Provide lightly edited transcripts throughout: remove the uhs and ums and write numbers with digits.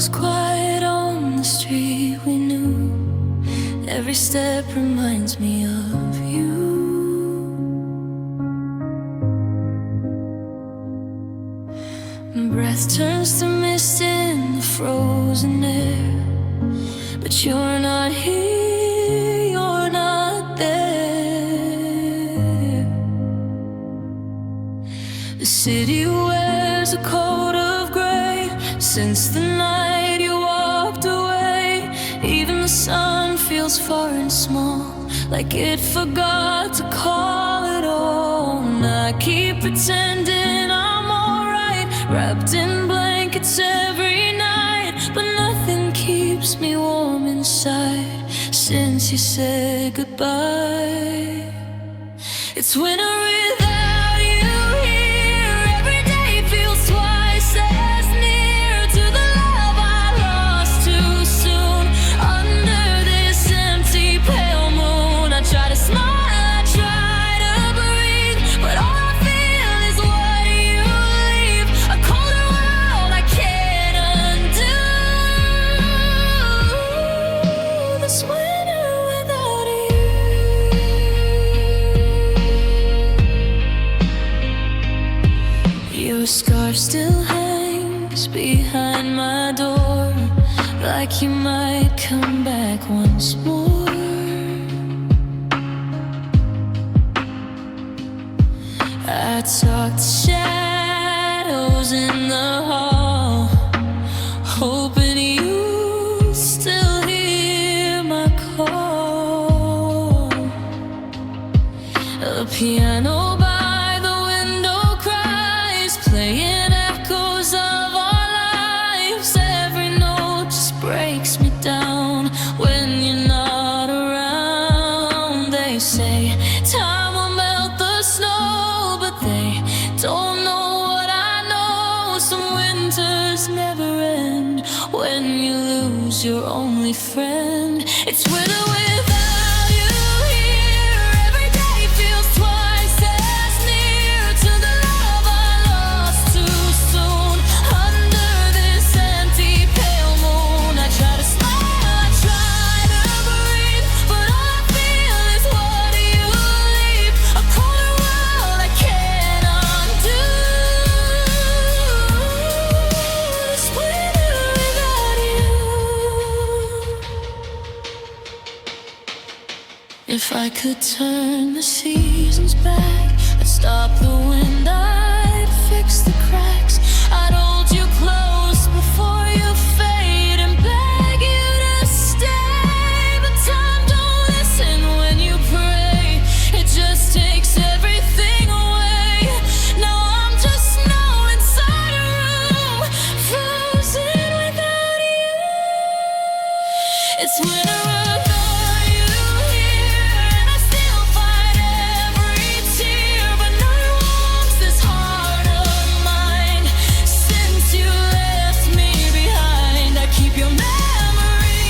was quiet on the street we knew. Every step reminds me of you. Breath turns to mist in the frozen air, but you're not here, you're not there. The city wears a coat of gray since the night you walked away. Even the sun feels far and small, like it forgot to call it all. And I keep pretending I'm alright, wrapped in blankets every night, but nothing keeps me warm inside since you said goodbye. It's winter without you here. Every day feels twice as near to the love I lost too soon. Under this empty pale moon, I try to smile, I try to breathe, but all I feel is what you leave. A colder world I can't undo. This winter without you. Your scarf still hangs behind my door, like you might come back once more. I talk to shadows in the hall, hoping you still hear my call. A piano by the window cries, playing echoes of our lives. Every note just breaks me down when you're not around. They say time will melt the snow, but they don't know what I know. Some winters never end when you lose your only friend. It's winter without you here. Every day feels twice as near to the love I lost too soon. Under this empty pale moon, I try to smile, I try to breathe, but all I feel is what you leave. A colder world I can't undo. This winter without you. If I could turn the seasons back, I'd stop the wind, I'd fix the cracks, I'd hold you close before you fade and beg you to stay. But time don't listen when you pray, it just takes everything away. Now I'm just snow inside a room, frozen without you. It's winter without you here, and I still fight every tear, but none warms this heart of mine since you left me behind. I keep your memory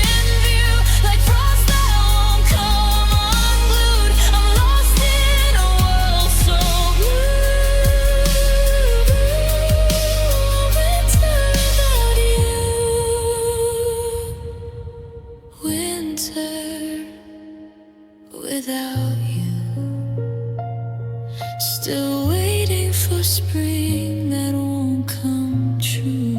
in view, like frost that won't come unglued. I'm lost in a world so blue. Winter without you. Still waiting for spring that won't come true.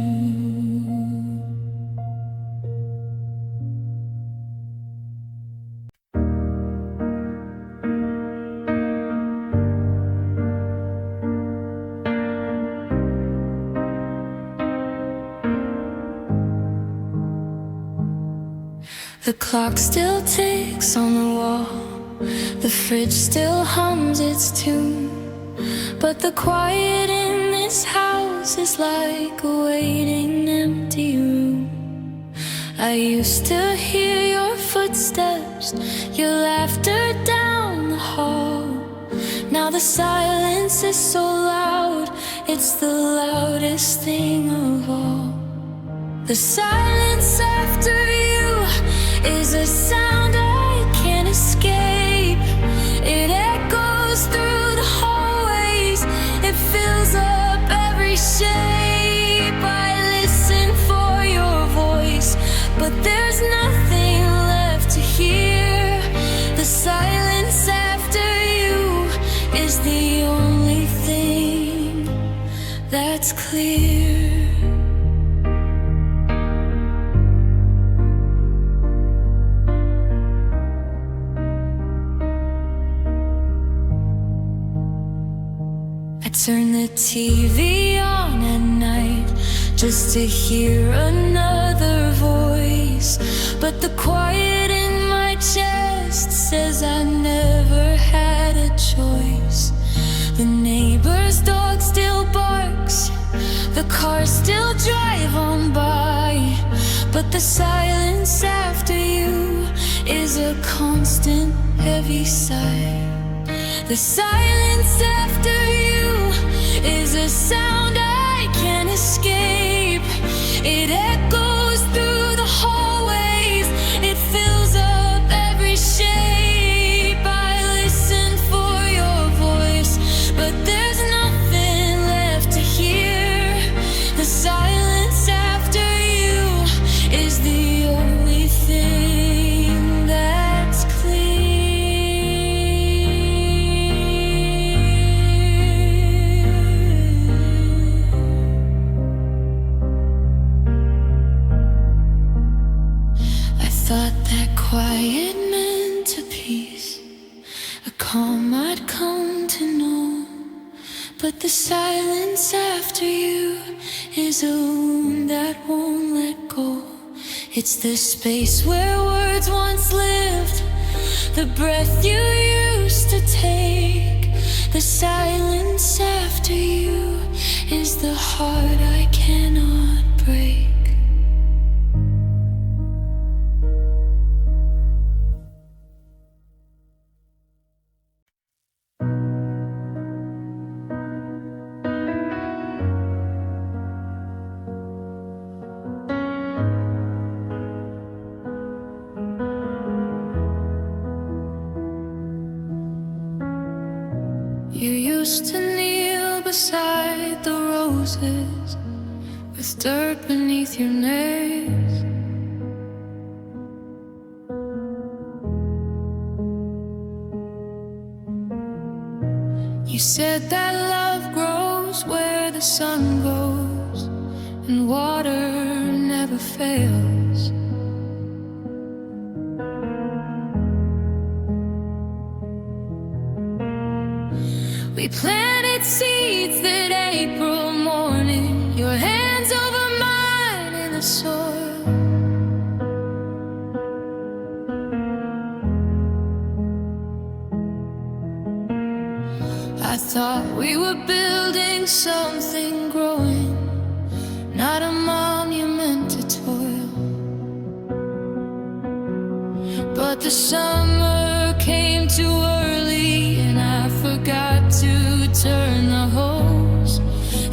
The clock still ticks on the wall, the fridge still hums its tune, but the quiet in this house is like a waiting empty room. I used to hear your footsteps, your laughter down the hall. Now the silence is so loud, it's the loudest thing of all. The silence after you is a sound I can't escape. It echoes through the hallways, it fills up every shape. I listen for your but there's nothing left to hear. The silence after you is the only thing that's clear. I turn the TV on at night just to hear another voice, but the quiet in my chest says I never had a choice. The neighbor's dog still barks, the cars still drive on by, but the silence after you is a constant heavy sigh. The silence after you is a sound I can't escape. It echoes through the hallways, it fills up every shape. I listen for your voice, but there's nothing left to hear. The silence after you is the only thing that's clear. Thought that quiet meant a peace, a calm I'd come to know, but the silence after you is a wound that won't let go. It's the space where words once lived, the breath you used to take. The silence after you is the heart I cannot break. You used to kneel beside the roses with dirt beneath your nails. You said that love grows where the sun goes and water never fails. We planted seeds that April morning, your hands over mine in the soil. I thought we were building something growing, not a monument to toil. But the summer came too early and I forgot to turn the hose.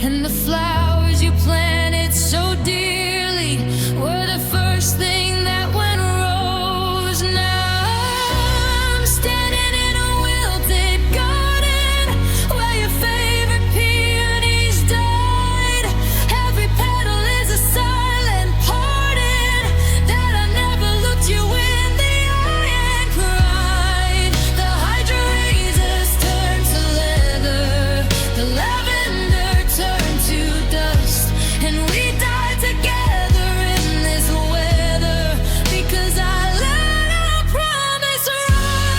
And the flowers you planted so dearly were the first thing that went rose. Now I'm standing in a wilted garden where your favorite peonies died. Every petal is a silent pardon that I never looked you in the eye and cried. The hydrangeas turned to leather, the lavender turned to dust, and we died together in this weather because I let our promise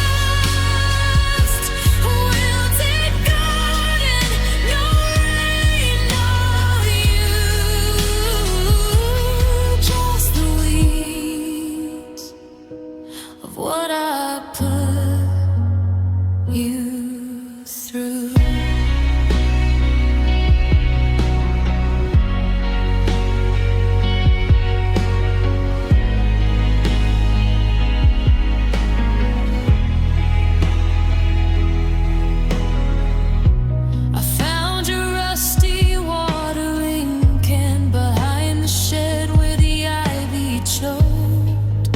rust. Wilted garden, no rain, no you, just the weeds of what I put you through. I found your rusty watering can behind the shed where the ivy choked.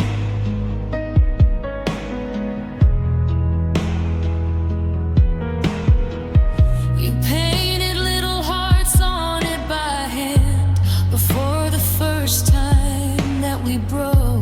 You painted little hearts on it by hand before the first time that we broke.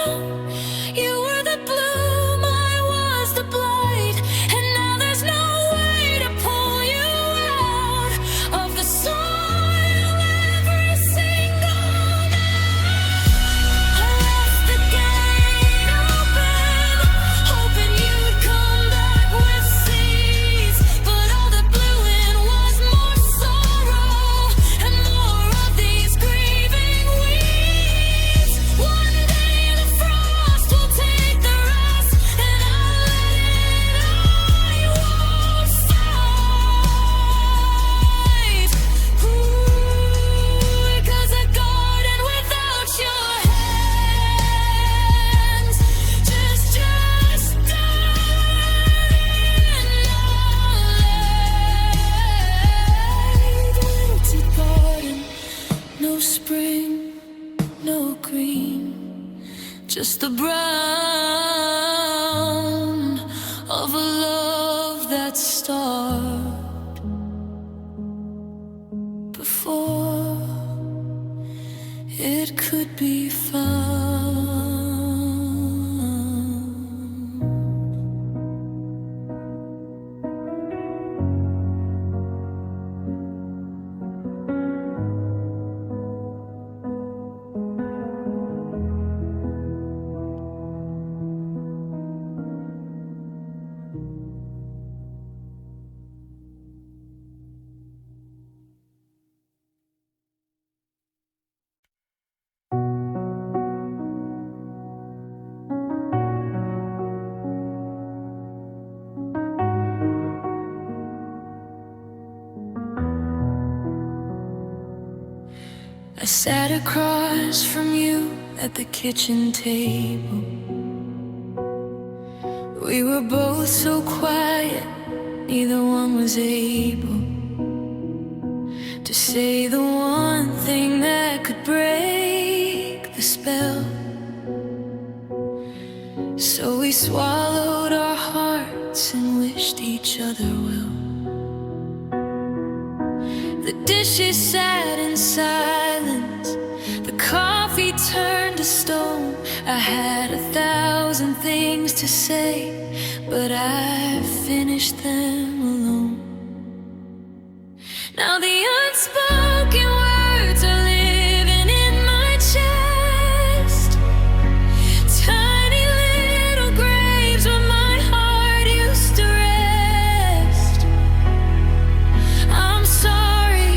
down. You were the bloom, I was the blight, and now there's no way to pull you out of the soil every single night. I left the gate open, hoping you'd come back with seeds, but all that blew in was more sorrow and more of these grieving weeds. One day the frost will take the rest, and I'll let it all. You won't fight. Ooh, 'cause a garden without your hands just died in night. Wilted garden, no spring, no green, just the brown of a love that starved before it could be found. I sat across from you at the kitchen table. We were both so quiet, neither one was able to say the one thing that could break the spell. So we swallowed our hearts and wished each other well. The dishes sat in silence, the coffee turned to stone. I had 1,000 things to say, but I finished them alone. Now the unspoken words are living in my chest, tiny little graves where my heart used to rest. I'm sorry,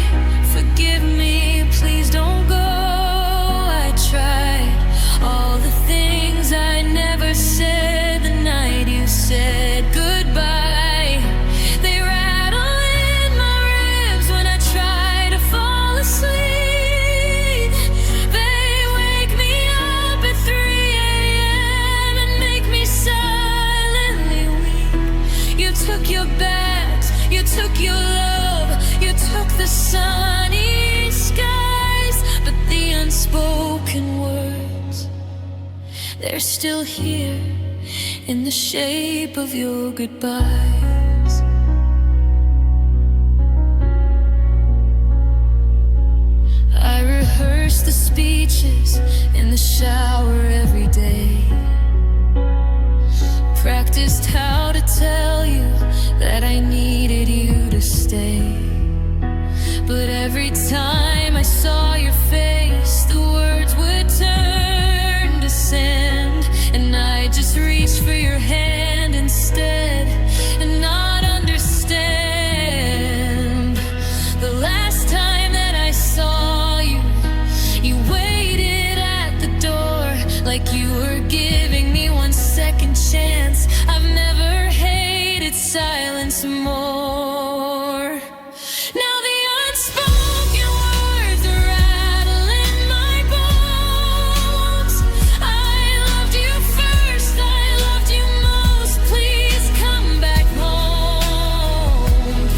forgive me, please don't go. I tried all the things I never said the night you said goodbye. They rattle in my ribs when I try to fall asleep. They wake me up at 3 a.m. and make me silently weep. You took your bags, you took your love, you took the sunny skies, but the unspoken words, they're still here in the shape of your goodbyes. I rehearse the speeches in the shower every day, practiced how to tell you that I needed you to stay. But every time I saw your face, the words would turn to sand, and I just reached for your hand instead and not understand. The last time that I saw you, you waited at the door like you were giving me one second chance. I've never hated silence more. Now the unspoken words rattle in my bones. I loved you first, I loved you most. Please come back home.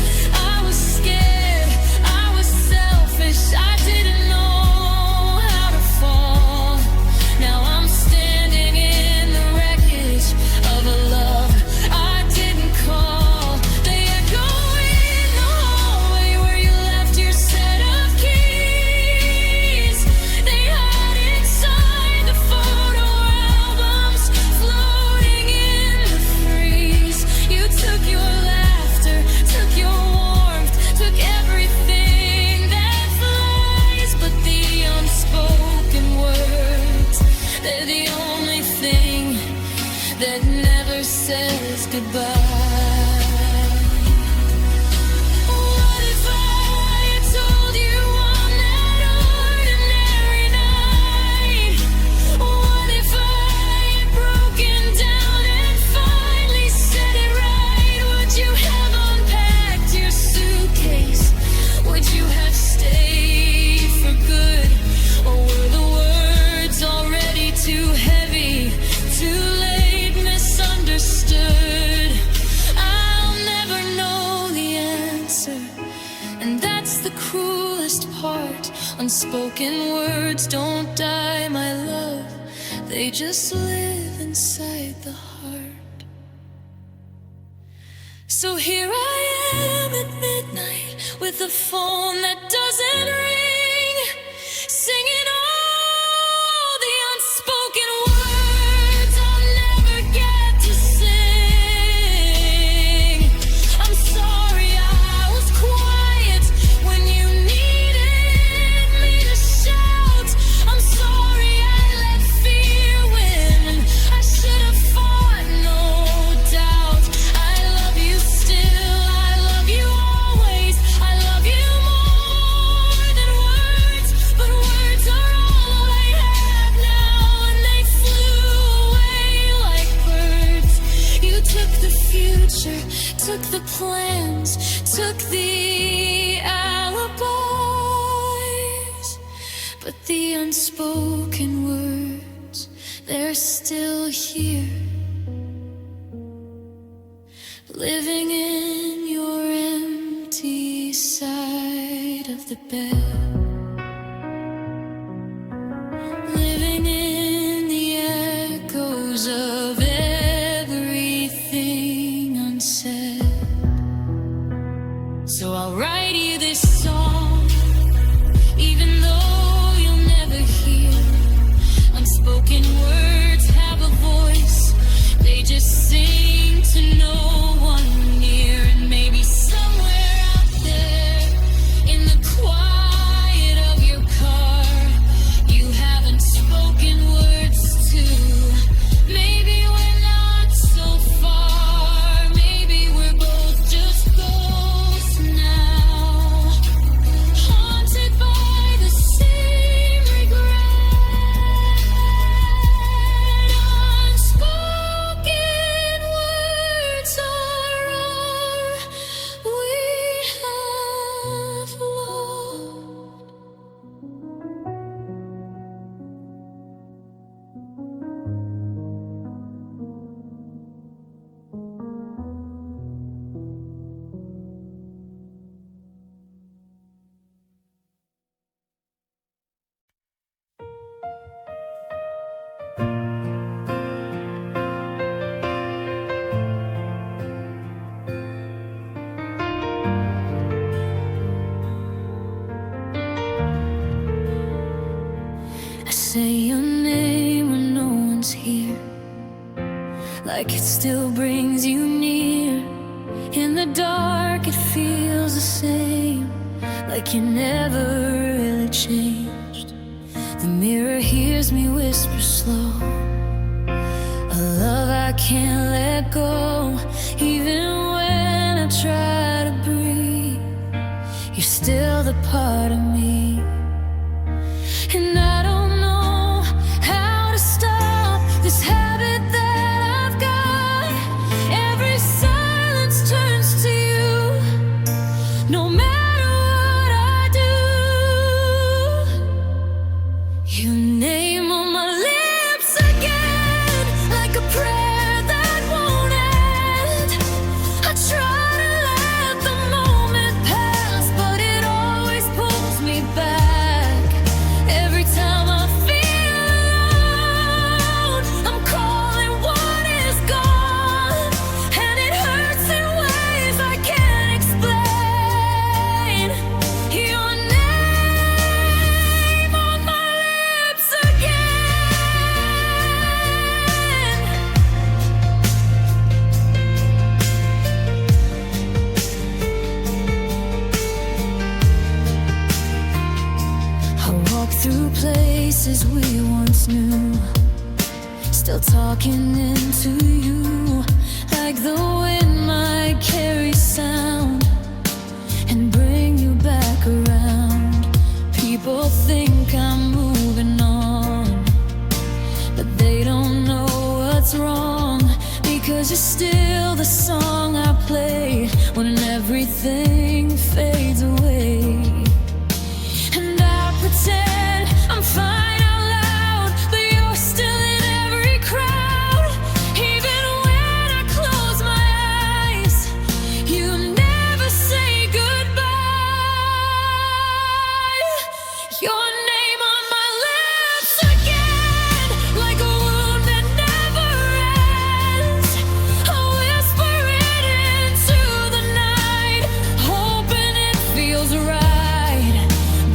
I was scared, I was selfish, I didn't know how to fall. Now I'm standing in the wreckage of a love I didn't call. They echo goodbye. What if I had told you on that ordinary night? What if I had broken down and finally said it right? Would you have unpacked your suitcase? Would you have stayed for good? Or were the words already too heavy, too late, misunderstood? I'll never know the answer, and that's the cruelest part. Unspoken words don't die, my love, they just live inside the heart. So here I am at midnight with a phone that doesn't ring, singing all the unspoken words I'll never get to sing. I'm sorry I was quiet when you needed me to shout. I'm sorry I let fear win. I should have fought, no doubt. I love you still, I love you always. I love you more than words, but words are all I have now, and they flew away like birds. You took the future, took the plans, took the alibis, but the unspoken words, they're still here, living in your empty side of the bed, living in the echoes of everything unsaid. So I'll write you this song, even though you'll never hear. Unspoken words have a voice, they just sing to no one near. And maybe somewhere out there in the quiet of your car, you haven't spoken words too. Maybe we're not so far, maybe we're both just ghosts now, haunted by the same regret. Unspoken words are all we have lost. I say your name when no one's here, like it still brings you near. In the dark it feels the same, like you never really changed. The mirror hears me whisper slow, a love I can't let go. Even when I try to breathe, you're still the part of me. And I don't know how to stop this habit that I've got. Every silence turns to you, no matter what I do. Your name on my lips again, like a prayer that won't end. I try to let the moment pass, but it always pulls me back. Every time I feel alone, I'm calling what is gone, and it hurts in ways I can't explain. Your name on my lips again. I walk through places we once knew, still still talking into you, like the wind might carry sound and bring you back around. People think I'm moving on, but they don't know what's wrong, because you're still the song I play when everything fades away. And I pretend I'm fine out loud, but you're still in every crowd. Even when I close my eyes, you never say goodbye. Your name on my lips again, like a wound that never ends. I whisper it into the night, hoping it feels right,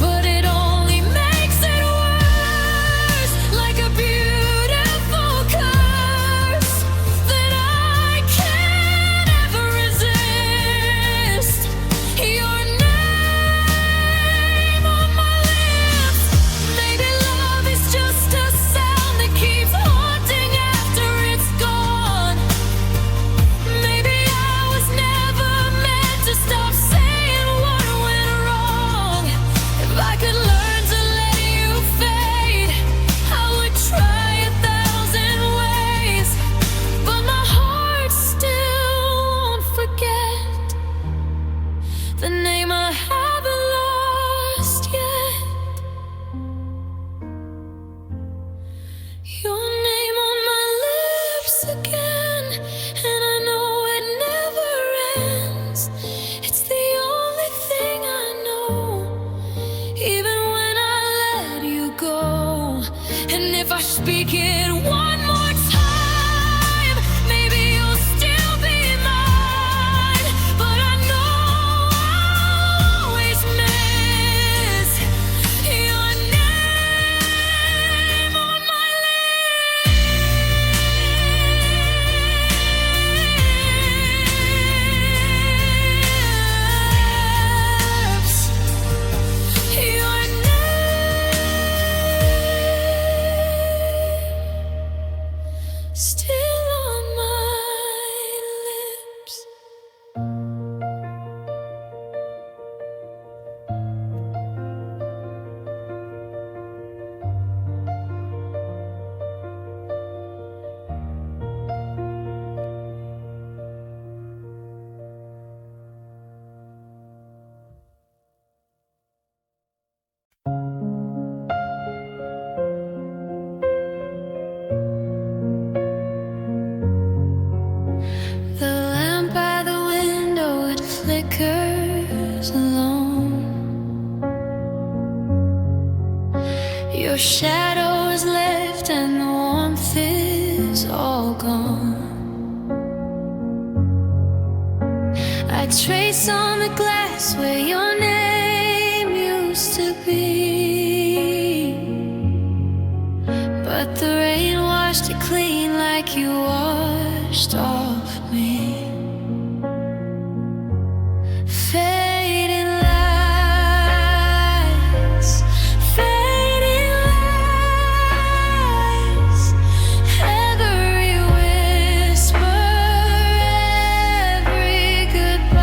but it only makes it worse, like a beautiful curse that I can't ever resist. Your name on my lips. Maybe love is just a sound that keeps haunting after it's gone. Maybe I was never meant to stop saying what went wrong. If I could learn to let you fade, I would try 1,000 ways, but my heart still won't forget the name I haven't lost yet. Your name on my lips again, and I know it never ends. It's the only thing I know, even when I let you go. And if I speak it one more time, maybe you'll still be mine. But I know I'll always miss your name on my lips. Your name still on my lips. The lamp by the window, it flickers alone. Your shadow is left and the warmth is all gone. I trace on the glass where your name used to be, but the rain washed it clean like you washed off me. Fading lights, fading lights. Every whisper, every goodbye.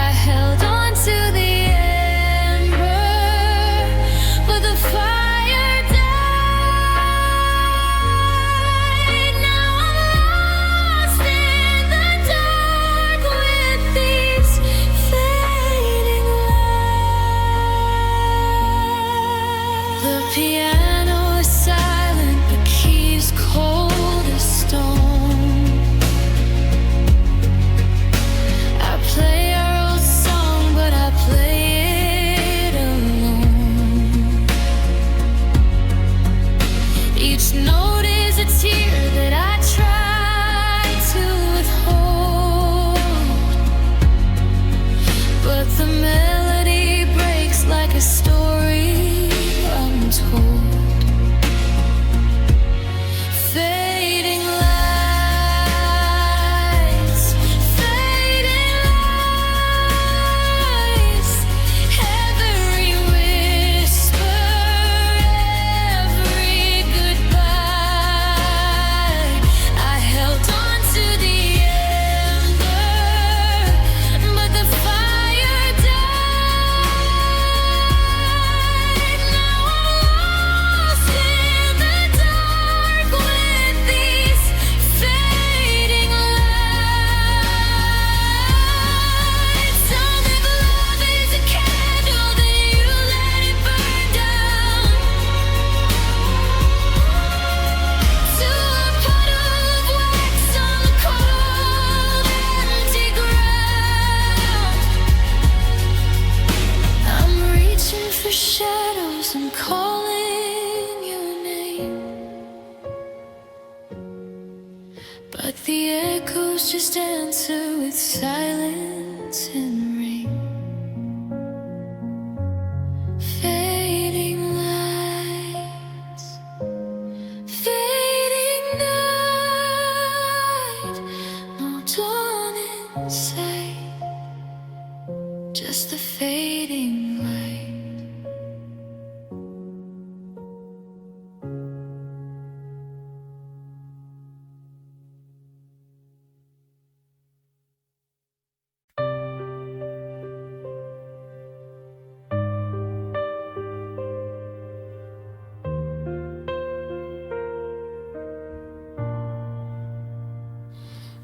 I held on to the ember, but the fire died. Now I'm lost in the dark with these fading lights. The piano is silent, the keys cold as stone. I play our old song, but I play it alone. Each note is a tear that I try to withhold, but the melody breaks like a story untold. Fading lights, fading lights. Every whisper, every goodbye. but the echoes just answer with silence and rain. Fading lights, fading night, no dawn in sight, just the fading light.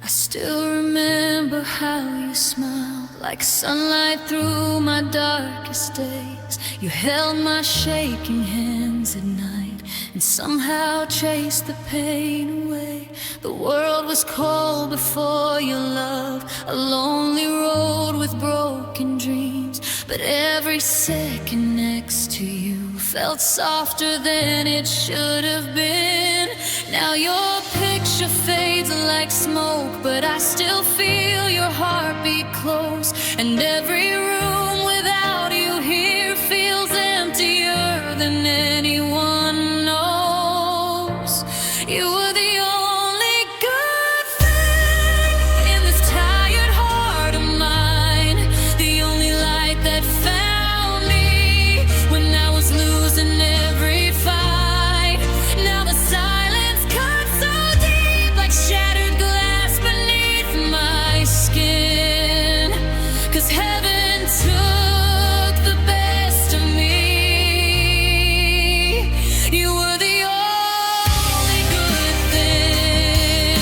I still remember how you smiled, like sunlight through my darkest days. You held my shaking hands at night and somehow chased the pain away. The world was cold before your love, a lonely road with broken dreams. But every second next to you felt softer than it should have been. Now your picture fades like smoke, but I still feel your heartbeat close. And every room without you here feels emptier than anyone knows. You were the only good thing in this tired heart of mine, the only light that found me when I was losing every fight. Now the silence cuts so deep like shattered glass beneath my skin. 'Cause heaven took the best of me. You were the only good thing.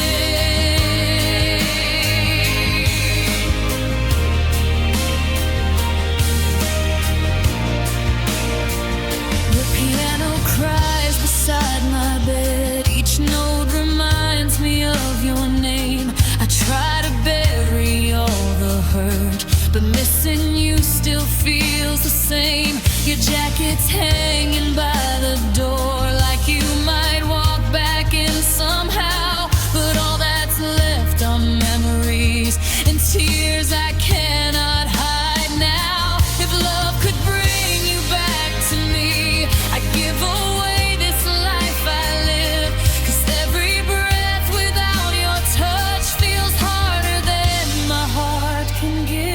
The piano cries beside my bed. Each note reminds me of your name. I try to bury all the hurt, but missing you still feels the same. Your jacket's hanging by the door, like you might walk back in somehow. But all that's left are memories and tears I cannot hide now. If love could bring you back to me, I'd give away this life I live. 'Cause every breath without your touch feels harder than my heart can give.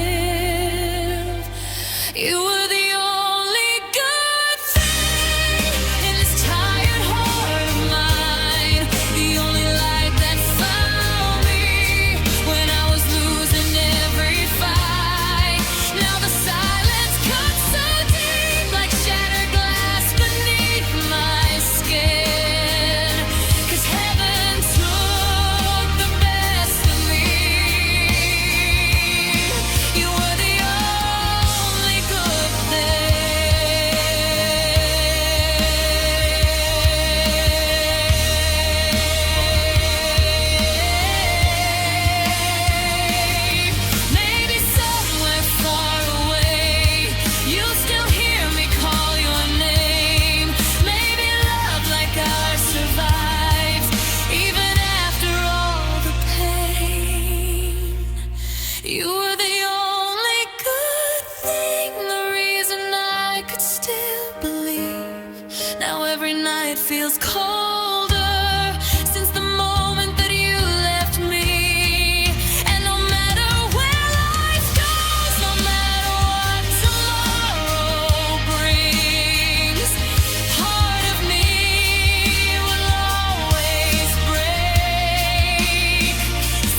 You were the only good thing in this tired heart of mine, the only light that found me when I was losing every fight. Now the silence cuts so deep like shattered glass beneath my skin. 'Cause heaven took the best of me. You were the only good thing. Maybe somewhere far away you still hear me call your name. Maybe love like ours survives even after all the pain. You were the only good thing, the reason I could still believe. Now every night feels colder since the moment that you left me. And no matter where life goes, no matter what tomorrow brings, part of me will always break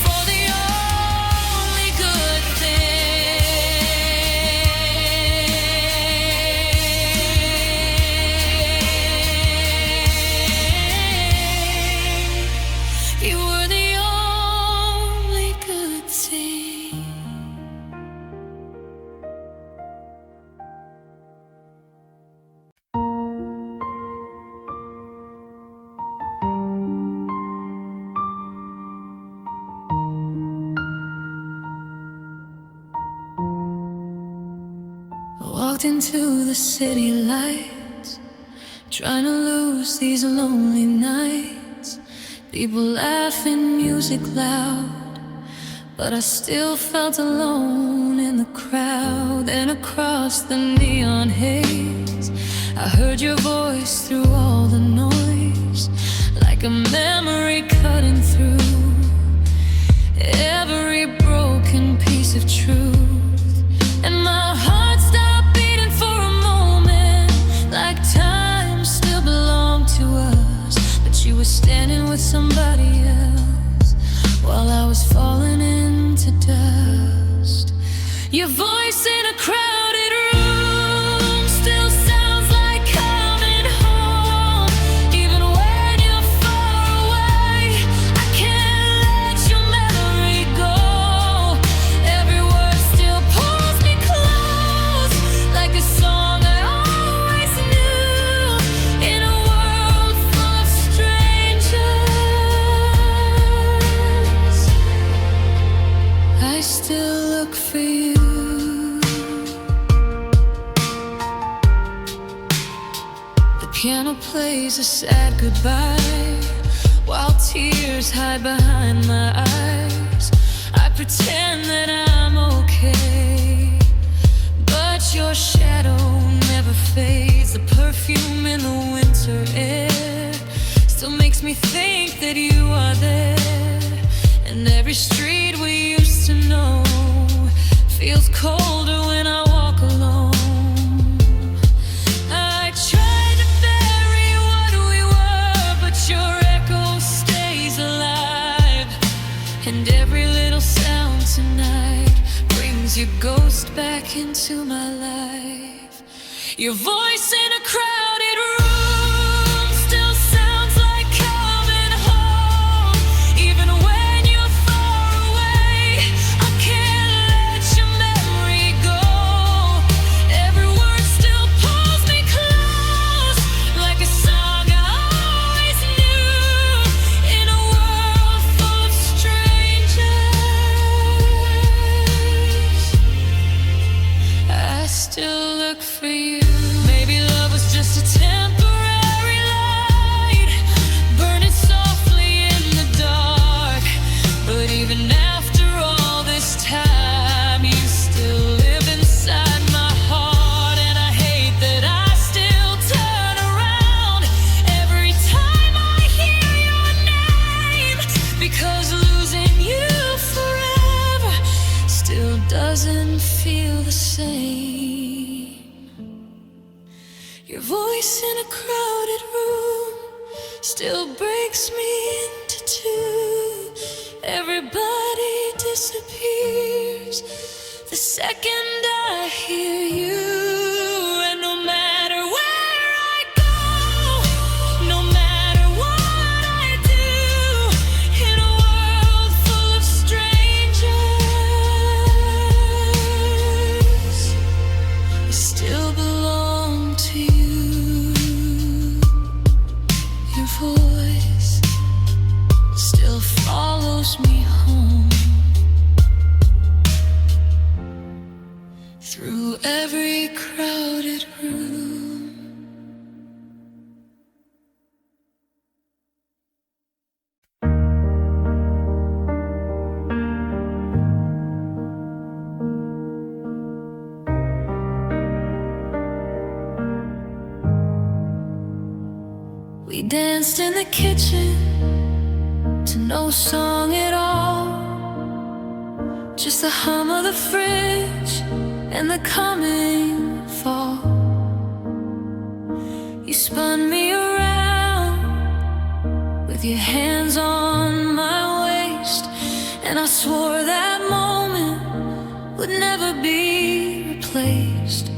for the only good thing. You were the only good thing. I walked into the city lights, trying to lose these lonely nights. People laughing, music loud, but I still felt alone in the crowd. And across the neon haze, I heard your voice through all the noise, like a memory cutting through every broken piece of truth. And my heart stopped beating for a moment, like time still belonged to us. But you were standing with somebody else while I was falling into dust. Your voice in a crowded room still sounds like coming home. Even when you're far away, I can't let your memory go. Every word still pulls me close, like a song I always knew. In a world full of strangers, I still look for you. The piano plays a sad goodbye, while tears hide behind my eyes. I pretend that I'm okay, but your shadow never fades. The perfume in the winter air still makes me think that you are there. And every street we used to know feels colder when I walk alone. I tried to bury what we were, but your echo stays alive. And every little sound tonight brings your ghost back into my life. Your voice in a crowded room still sounds like coming home. Even when you're far away, I can't let your memory go. Every word still pulls me close, like a song I always knew. In a world full of strangers, I still look for you. Maybe love was just a temporary light, burning softly in the dark. But even after all this time, you still live inside my heart. And I hate that I still turn around every time I hear your name, because losing you forever still doesn't feel the same. Your voice in a crowded room still breaks me into two. Everybody disappears the second I hear you. And no matter where I go, no matter what I do, in a world full of strangers, I still belong to you. Your voice still follows me home, through every crowded room. We danced in the kitchen to no song at all, just the hum of the fridge and the coming fall. You spun me around with your hands on my waist, and I swore that moment would never be replaced.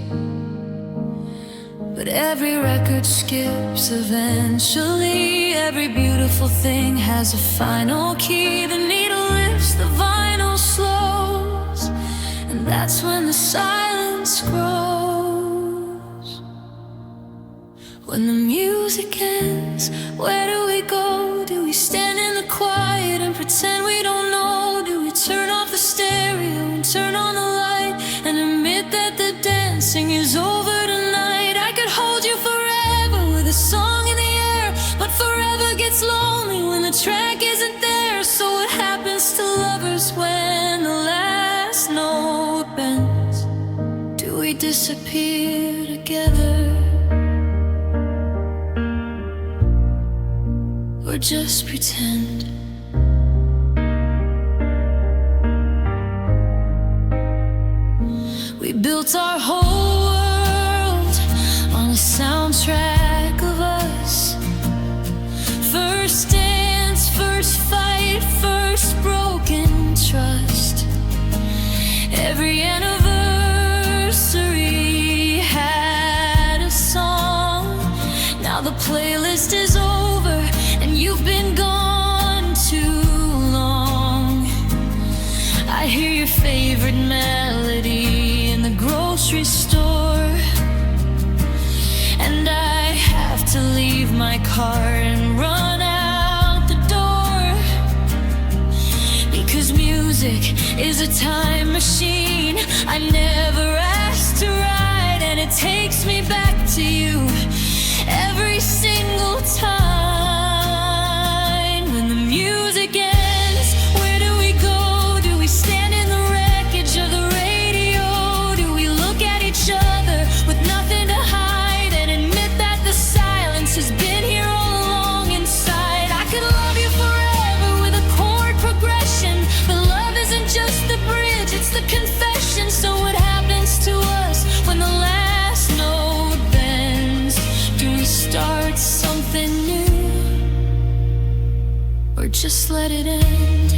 But every record skips eventually. Every beautiful thing has a final key. The needle lifts, the vinyl slows, and that's when the silence grows. When the music ends, where do we go? Do we stand in the quiet and pretend we don't know? Do we turn off the stereo and turn on the light and admit that the dancing is over tonight? I could hold you forever with a song in the air, but forever gets lonely when the track disappear together, or just pretend. We built our whole world on a soundtrack of us. First dance, first fight, first broken trust. Every anniversary had a song. Now the playlist is over and you've been gone too long. I hear your favorite melody in the grocery store, and I have to leave my car and run out the door, because music is a time machine I never asked to ride, and it takes me back to you every single time. When the music ends, where do we go? Do we stand in the wreckage of the radio? Do we look at each other with nothing to hide and admit that the silence has been here all along inside? I could love you forever with a chord progression, but love isn't just the bridge, it's the confession. So what happens to us when the last note bends? Do we start something new, or just let it end?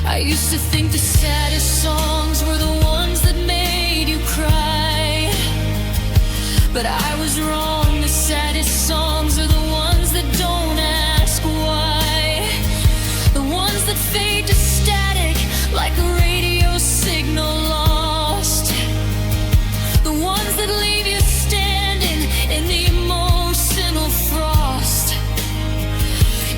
I used to think the saddest songs were the ones that made you cry, but I was wrong. The saddest songs are the ones that don't ask why, the ones that fade to static like a radio signal lost, the ones that leave you standing in the emotional frost.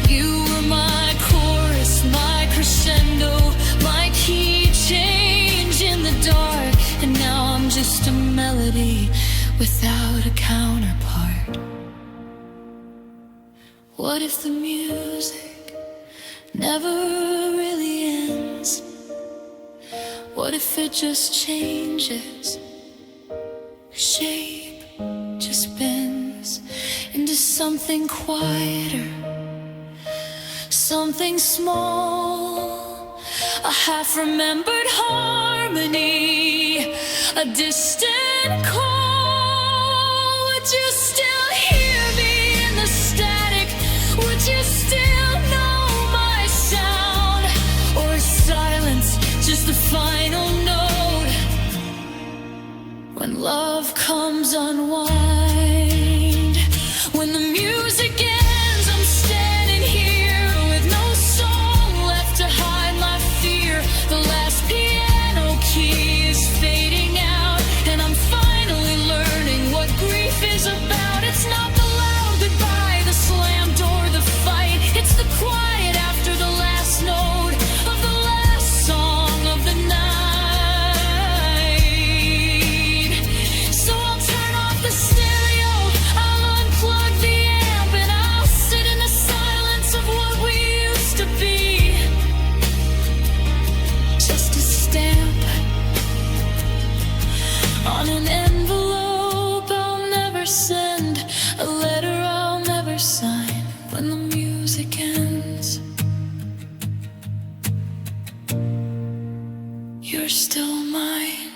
You were my chorus, my crescendo, my key change in the dark, and now I'm just a melody without a counterpart. What if the music never really ends? What if it just changes shape, just bends into something quieter, something small, a half-remembered harmony, a distant call? Would you still hear me in the static? Would you still know my sound? Or is silence just the final note when love comes unwind? When the music ends, I'm standing here with no song left to hide my fear. The last piano key is fading out, and I'm finally learning what grief is about. It's not the loud goodbye, the slam door, the fight. It's the quiet after the last note of the last song of the night. So I'll turn off the stereo, I'll unplug the amp, and I'll sit in the silence of what we used to be. Just a stamp on an envelope I'll never send, a letter I'll never sign. When the music ends, you're still mine.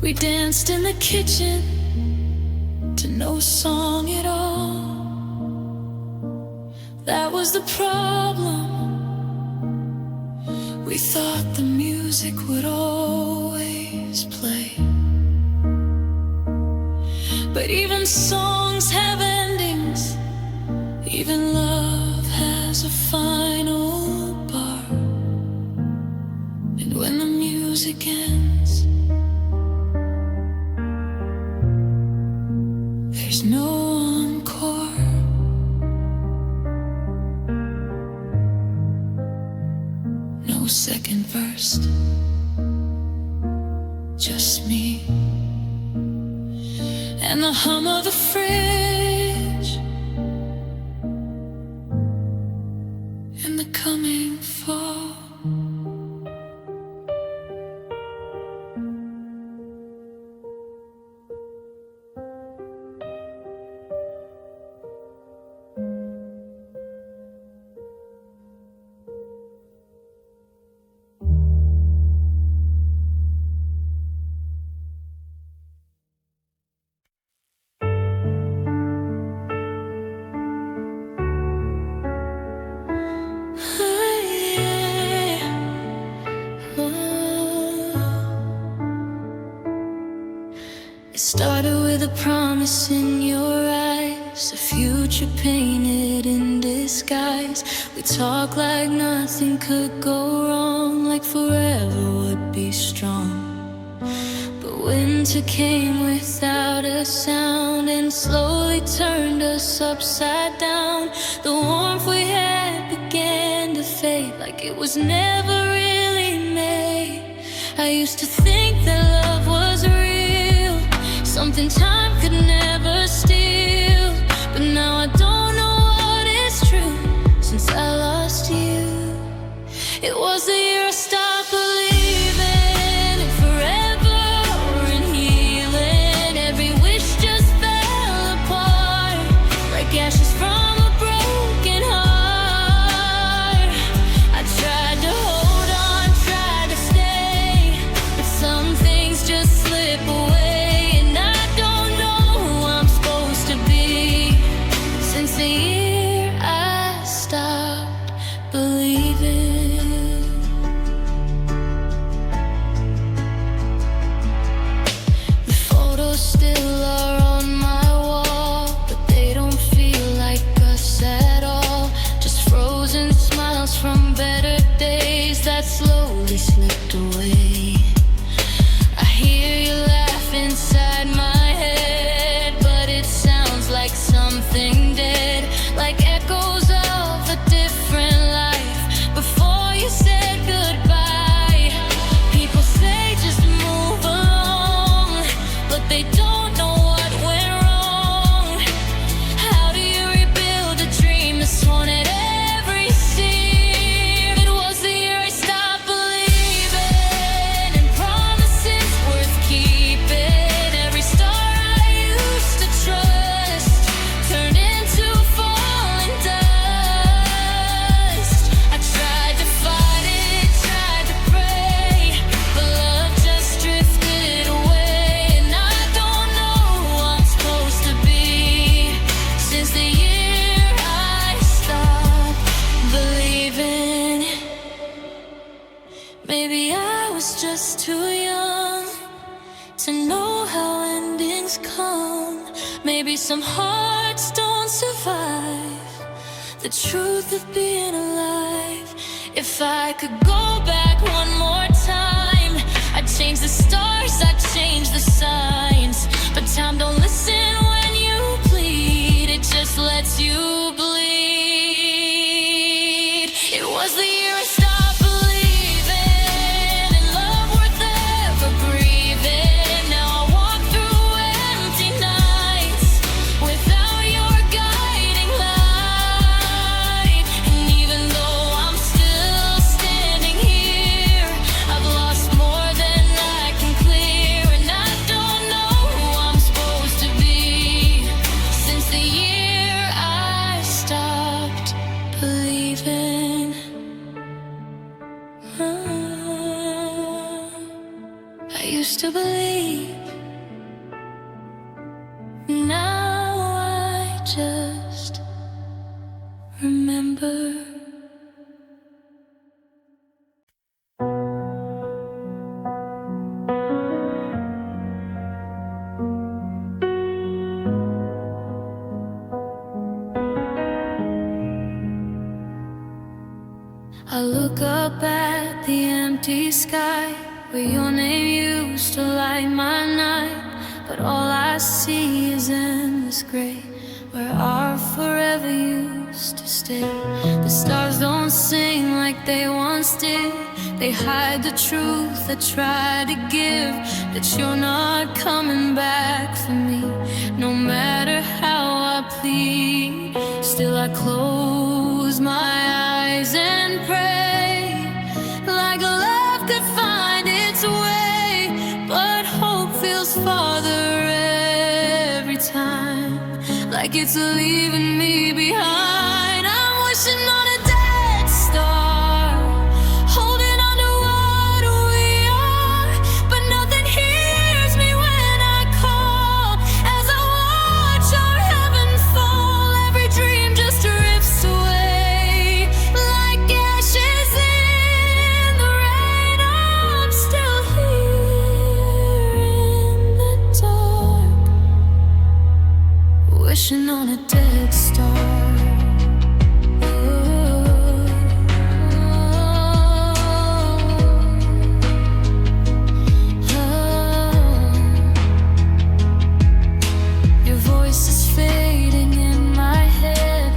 We danced in the kitchen to no song at all. That was the problem. We thought the music would always play, but even songs have endings, even love has a final bar. And when the music ends, there's no encore. No second verse, just me, and the hum of the fridge, and the coming fall. It started with a promise in your eyes, a future painted in disguise. We talked like nothing could go wrong, like forever would be strong. But winter came without a sound and slowly turned us upside down. The warmth we had began to fade, like it was never really made. I used to think that love was real, something time could never steal. But now I don't know what is true, since I lost you. It was the year I stopped believing in forever or in healing. Every wish just fell apart, like ashes from a broken heart. I tried to hold on, tried to stay, but some things just slip away. The year I stopped believing. The photos still are on my wall, but they don't feel like us at all. Just frozen smiles from better days that slowly slipped away. I hear you laugh inside my head, but it sounds like something dead, like echoes of a different life before you said goodbye. People say just move along, but they don't know what went wrong. How do you rebuild a dream that's torn at every seam? It was the year I stopped believing in promises worth keeping. Every star I used to trust turned into falling dust. I tried to fight it, tried to pray, but love just drifted away. And I don't know who I'm supposed to be, since the year I stopped believing. Maybe I was just too young to know how endings come. Maybe some hearts don't survive the truth of being alive. If I could go back one more time, I'd change the stars, I'd change the signs. But time don't listen when you plead, it just lets you bleed. It was the year I stopped believing in love worth ever breathing. Now I walk through empty nights without your guiding light. And even though I'm still standing here, I've lost more than I can clear. And I don't know who I'm supposed to be, since the year I stopped believing. I used to believe, now I just remember. I look up at the empty sky where your name used to light my night, but all I see is endless gray where our forever used to stay. The stars don't sing like they once did, They hide the truth I try to give, that you're not coming back for me. No matter how I plead, still I close my eyes and pray, like love could find its way. But hope feels farther every time, like it's leaving me behind. I'm wishing on a dead star, holding on to what we are, but nothing hears me when I call. As I watch our heaven fall, every dream just drifts away like ashes in the rain. I'm still here in the dark, wishing on a dead star. Your voice is fading in my head,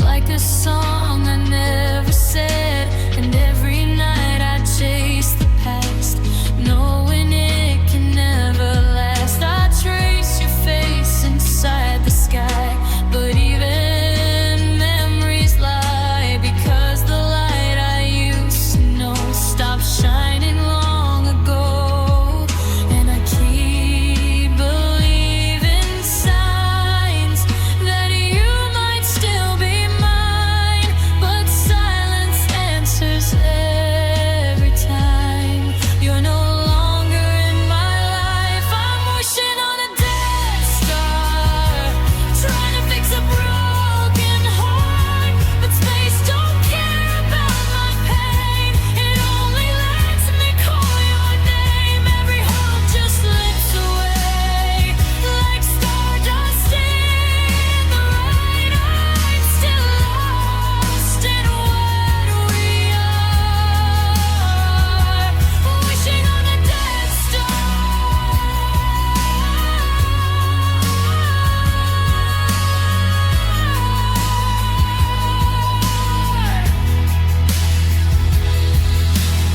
like a song I never said. And every night I chase the past, knowing it can never last. I trace your face inside the sky, but even memories lie, because the light I used to know stopped shining long ago. And I keep believing signs that you might still be mine, but silence answers every time. You're no longer in my life. I'm wishing on a dead star, trying to fix a broken heart, but space don't care about my pain. It only lets me call your name. Every hope just slips away like stardust in the rain. I'm still lost in what we are, wishing on a dead star.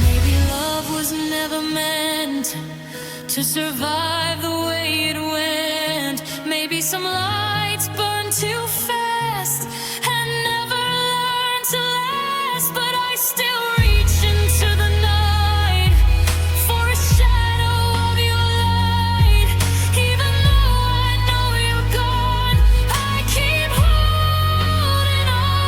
Maybe love was never meant to survive the way it went. Maybe some lights burn too fast and never learn to last. But I still reach into the night for a shadow of your light. Even though I know you're gone, I keep holding on.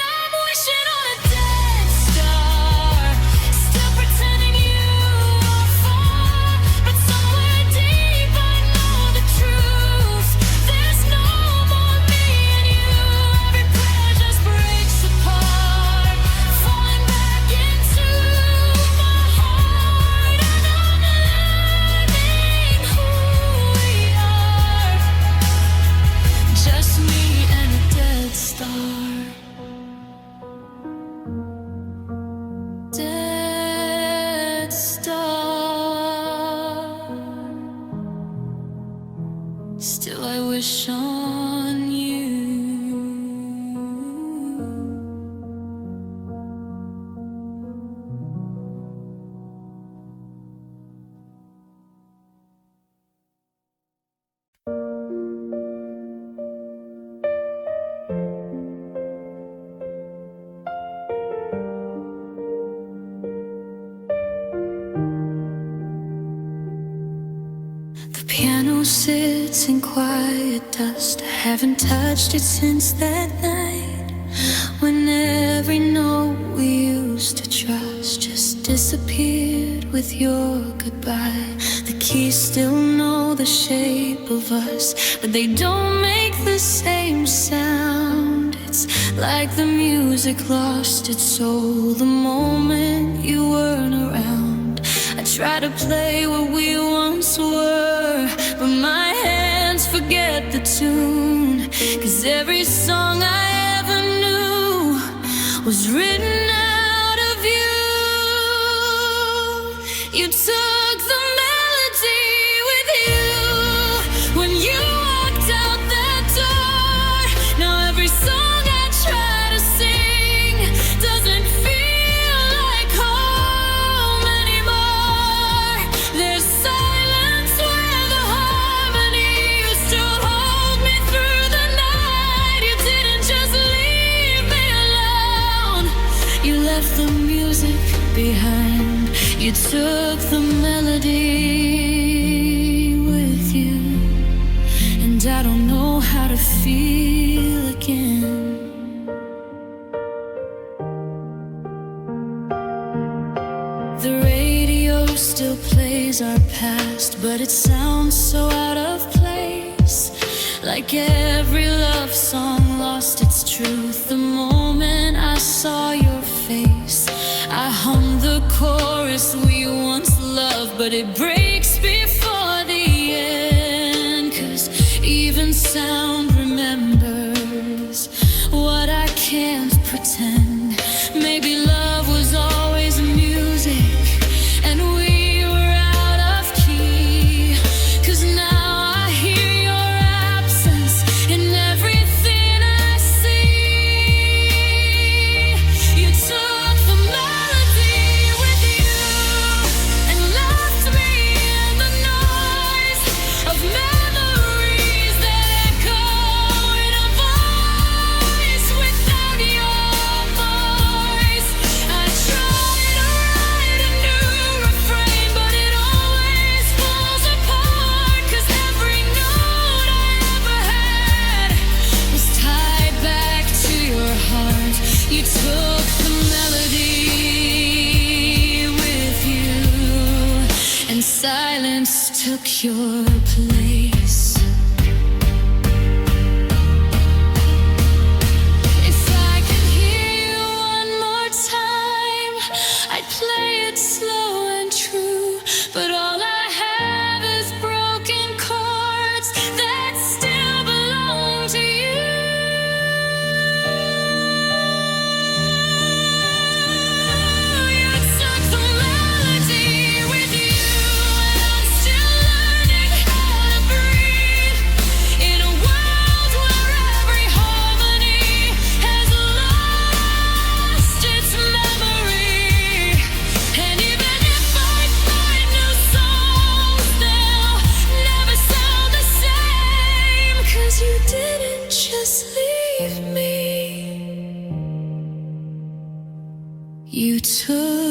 I'm wishing on a dead star, still pretending you are far, but somewhere deep I know the truth. There's no more me and you. Every prayer just breaks apart, falling back into my heart. And I'm learning who we are, just me and a dead star. Dead star, still I wish on you. The piano sits in quiet dust. I haven't touched it since that night, when every note we used to trust just disappeared with your goodbye. The keys still know the shape of us, but they don't make the same sound. It's like the music lost its soul the moment you weren't around. I try to play what we once were, but my hands forget the tune. 'Cause every song I ever knew was written out of you. You took the melody with you when you walked out that door. Now every song I try to sing took the melody with you, and I don't know how to feel again. The radio still plays our past, but it sounds so out of place, like every love song lost its truth the moment I saw your face. I hummed the chorus we once loved, but it breaks before the end, 'cause even sound remembers what I can't pretend. Maybe love was always music and we were out of key, 'cause now I hear your absence in everything I see. You took the melody with you and left me in the noise of memories that echo in a voice without your voice. I try to write a new refrain, but it always falls apart, 'cause every note I ever had was tied back to your heart. You took the melody with you, and silence took your place. If I could hear you one more time, I'd play it slow and true, but all I have is broken chords that still belong to you. You took the melody with you, and I'm still learning how to breathe in a world where every harmony has lost its memory. And even if I find new songs, they'll never sound the same, 'cause you didn't just leave me, you took